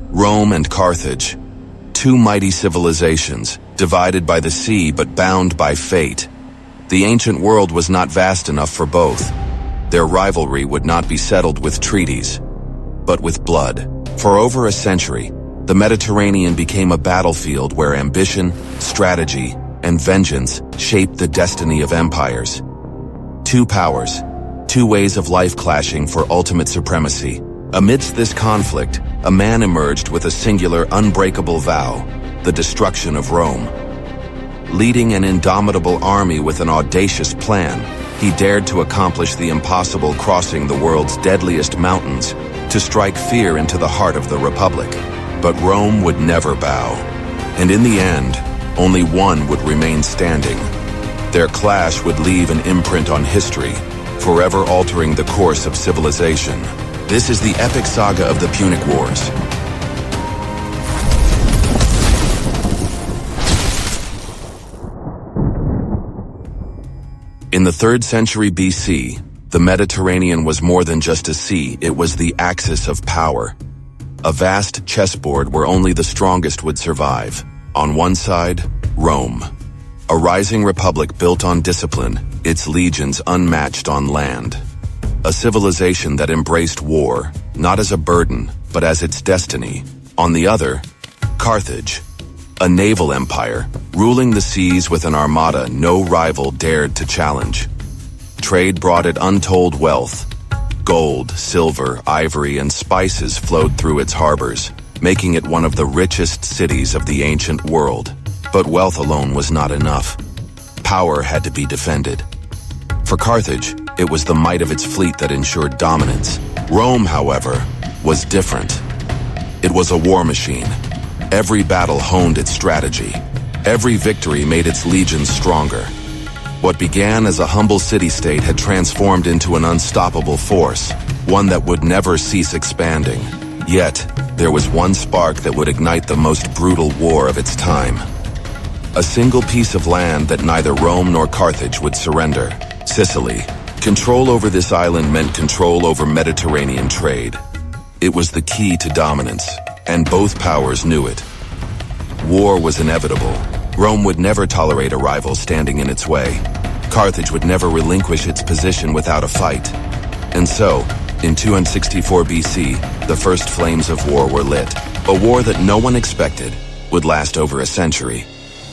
Rome and Carthage, two mighty civilizations, divided by the sea but bound by fate. The ancient world was not vast enough for both. Their rivalry would not be settled with treaties, but with blood. For over a century, the Mediterranean became a battlefield where ambition, strategy, and vengeance shaped the destiny of empires. Two powers, two ways of life clashing for ultimate supremacy. Amidst this conflict, a man emerged with a singular, unbreakable vow: the destruction of Rome. Leading an indomitable army with an audacious plan, he dared to accomplish the impossible, crossing the world's deadliest mountains to strike fear into the heart of the Republic. But Rome would never bow, and in the end, only one would remain standing. Their clash would leave an imprint on history, forever altering the course of civilization. This is the epic saga of the Punic Wars. In the 3rd century BC, the Mediterranean was more than just a sea, it was the axis of power. A vast chessboard where only the strongest would survive. On one side, Rome. A rising republic built on discipline, its legions unmatched on land. A civilization that embraced war, not as a burden, but as its destiny. On the other, Carthage. A naval empire, ruling the seas with an armada no rival dared to challenge. Trade brought it untold wealth. Gold, silver, ivory, and spices flowed through its harbors, making it one of the richest cities of the ancient world. But wealth alone was not enough. Power had to be defended. For Carthage, it was the might of its fleet that ensured dominance. Rome, however, was different. It was a war machine. Every battle honed its strategy. Every victory made its legions stronger. What began as a humble city-state had transformed into an unstoppable force, one that would never cease expanding. Yet, there was one spark that would ignite the most brutal war of its time. A single piece of land that neither Rome nor Carthage would surrender: Sicily. Control over this island meant control over Mediterranean trade. It was the key to dominance, and both powers knew it. War was inevitable. Rome would never tolerate a rival standing in its way. Carthage would never relinquish its position without a fight. And so, in 264 BC, the first flames of war were lit. A war that no one expected would last over a century.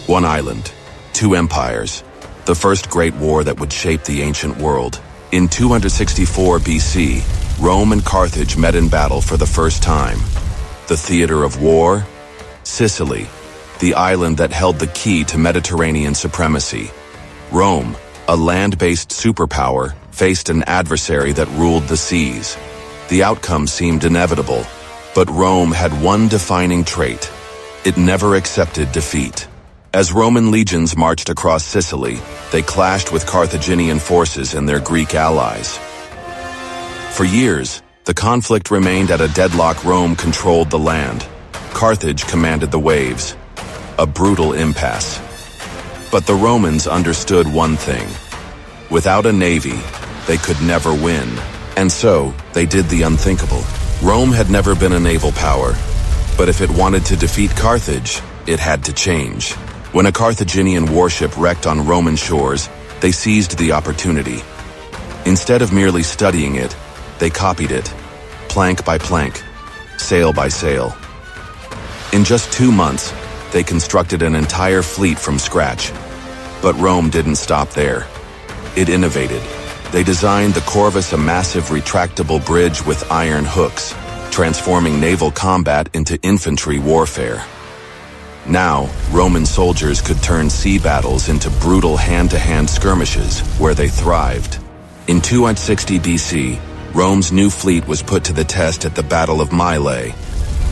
One island, two empires. The first great war that would shape the ancient world. In 264 BC, Rome and Carthage met in battle for the first time. The theater of war? Sicily, the island that held the key to Mediterranean supremacy. Rome, a land-based superpower, faced an adversary that ruled the seas. The outcome seemed inevitable, but Rome had one defining trait: it never accepted defeat. As Roman legions marched across Sicily, they clashed with Carthaginian forces and their Greek allies. For years, the conflict remained at a deadlock. Rome controlled the land. Carthage commanded the waves. A brutal impasse. But the Romans understood one thing: without a navy, they could never win. And so, they did the unthinkable. Rome had never been a naval power, but if it wanted to defeat Carthage, it had to change. When a Carthaginian warship wrecked on Roman shores, they seized the opportunity. Instead of merely studying it, they copied it, plank by plank, sail by sail. In just 2 months, they constructed an entire fleet from scratch. But Rome didn't stop there. It innovated. They designed the Corvus, a massive retractable bridge with iron hooks, transforming naval combat into infantry warfare. Now, Roman soldiers could turn sea battles into brutal hand-to-hand skirmishes where they thrived. In 260 BC, Rome's new fleet was put to the test at the Battle of Mylae.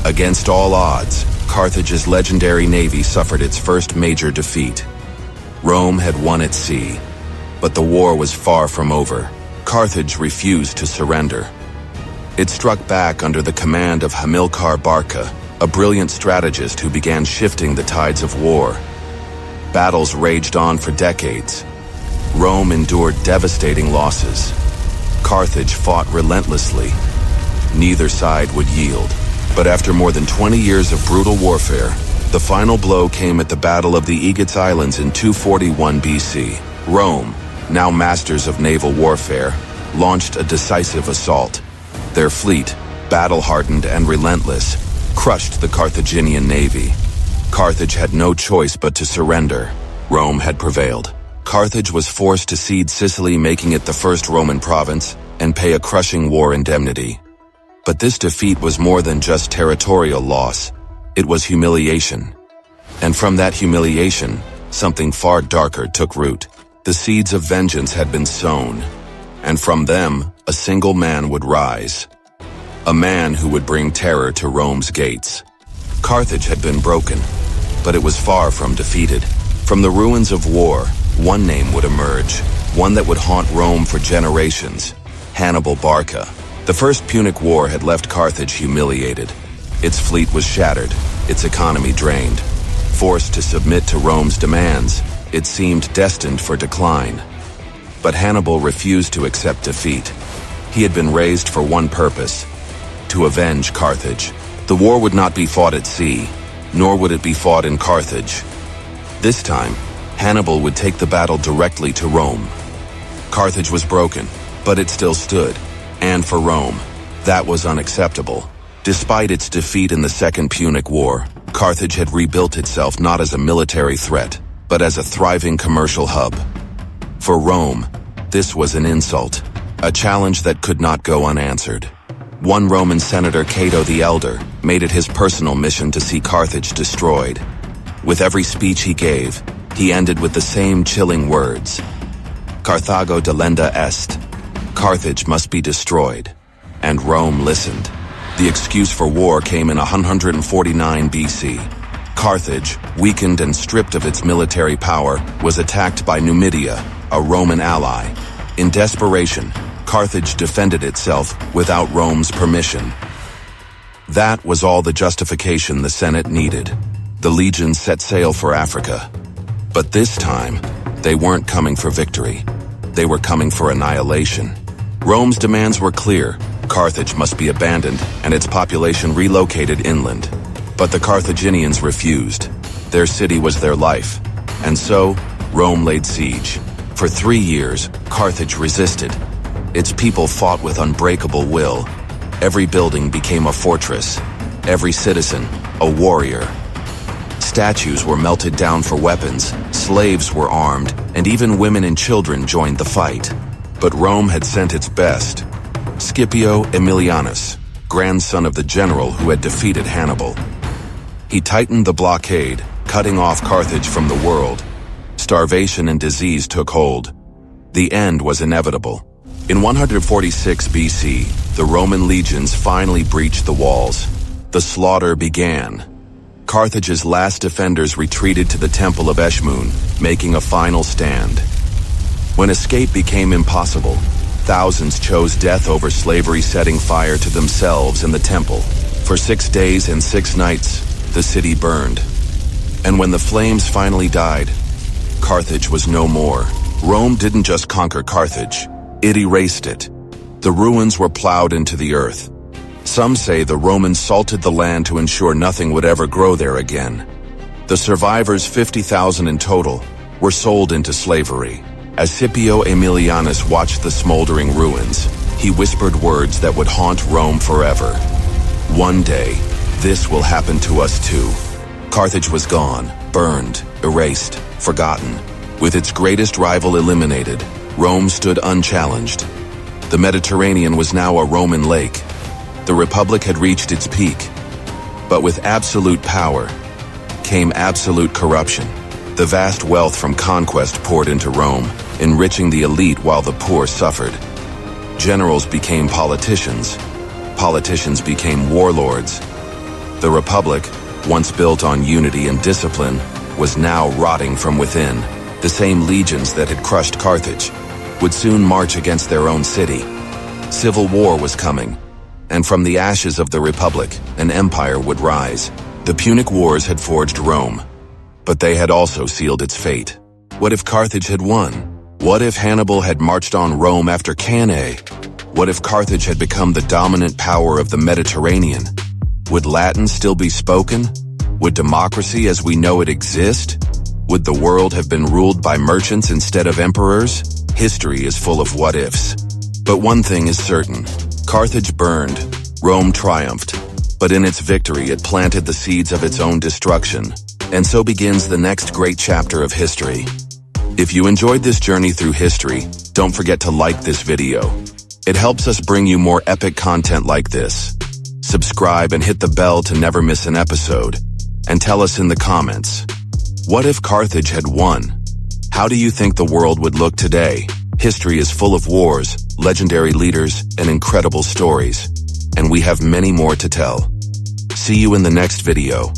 Against all odds, Carthage's legendary navy suffered its first major defeat. Rome had won at sea, but the war was far from over. Carthage refused to surrender. It struck back under the command of Hamilcar Barca, a brilliant strategist who began shifting the tides of war. Battles raged on for decades. Rome endured devastating losses. Carthage fought relentlessly. Neither side would yield. But after more than 20 years of brutal warfare, the final blow came at the Battle of the Aegates Islands in 241 BC. Rome, now masters of naval warfare, launched a decisive assault. Their fleet, battle-hardened and relentless, crushed the Carthaginian navy. Carthage had no choice but to surrender. Rome had prevailed. Carthage was forced to cede Sicily, making it the first Roman province, and pay a crushing war indemnity. But this defeat was more than just territorial loss. It was humiliation. And from that humiliation, something far darker took root. The seeds of vengeance had been sown, and from them, a single man would rise. A man who would bring terror to Rome's gates. Carthage had been broken, but it was far from defeated. From the ruins of war, one name would emerge, one that would haunt Rome for generations: Hannibal Barca. The First Punic War had left Carthage humiliated. Its fleet was shattered, its economy drained. Forced to submit to Rome's demands, it seemed destined for decline. But Hannibal refused to accept defeat. He had been raised for one purpose: to avenge Carthage. The war would not be fought at sea, nor would it be fought in Carthage. This time, Hannibal would take the battle directly to Rome. Carthage was broken, but it still stood. And for Rome, that was unacceptable. Despite its defeat in the Second Punic War, Carthage had rebuilt itself not as a military threat, but as a thriving commercial hub. For Rome, this was an insult, a challenge that could not go unanswered. One Roman senator, Cato the Elder, made it his personal mission to see Carthage destroyed. With every speech he gave, he ended with the same chilling words: Carthago delenda est. Carthage must be destroyed. And Rome listened. The excuse for war came in 149 BC. Carthage, weakened and stripped of its military power, was attacked by Numidia, a Roman ally. In desperation, Carthage defended itself without Rome's permission. That was all the justification the Senate needed. The legions set sail for Africa. But this time, they weren't coming for victory. They were coming for annihilation. Rome's demands were clear. Carthage must be abandoned and its population relocated inland. But the Carthaginians refused. Their city was their life. And so, Rome laid siege. For 3 years, Carthage resisted. Its people fought with unbreakable will. Every building became a fortress. Every citizen, a warrior. Statues were melted down for weapons, slaves were armed, and even women and children joined the fight. But Rome had sent its best. Scipio Aemilianus, grandson of the general who had defeated Hannibal. He tightened the blockade, cutting off Carthage from the world. Starvation and disease took hold. The end was inevitable. In 146 BC, the Roman legions finally breached the walls. The slaughter began. Carthage's last defenders retreated to the Temple of Eschmoun, making a final stand. When escape became impossible, thousands chose death over slavery, setting fire to themselves and the temple. For 6 days and 6 nights, the city burned. And when the flames finally died, Carthage was no more. Rome didn't just conquer Carthage, it erased it. The ruins were plowed into the earth. Some say the Romans salted the land to ensure nothing would ever grow there again. The survivors, 50,000 in total, were sold into slavery. As Scipio Aemilianus watched the smoldering ruins, he whispered words that would haunt Rome forever. One day, this will happen to us too. Carthage was gone, burned, erased, forgotten. With its greatest rival eliminated, Rome stood unchallenged. The Mediterranean was now a Roman lake. The Republic had reached its peak. But with absolute power came absolute corruption. The vast wealth from conquest poured into Rome, enriching the elite while the poor suffered. Generals became politicians. Politicians became warlords. The Republic, once built on unity and discipline, was now rotting from within. The same legions that had crushed Carthage would soon march against their own city. Civil war was coming, and from the ashes of the Republic, an empire would rise. The Punic Wars had forged Rome, but they had also sealed its fate. What if Carthage had won? What if Hannibal had marched on Rome after Cannae? What if Carthage had become the dominant power of the Mediterranean? Would Latin still be spoken? Would democracy as we know it exist? Would the world have been ruled by merchants instead of emperors? History is full of what-ifs. But one thing is certain. Carthage burned, Rome triumphed, but in its victory it planted the seeds of its own destruction. And so begins the next great chapter of history. If you enjoyed this journey through history, don't forget to like this video. It helps us bring you more epic content like this. Subscribe and hit the bell to never miss an episode. And tell us in the comments, what if Carthage had won? How do you think the world would look today? History is full of wars, legendary leaders, and incredible stories. And we have many more to tell. See you in the next video.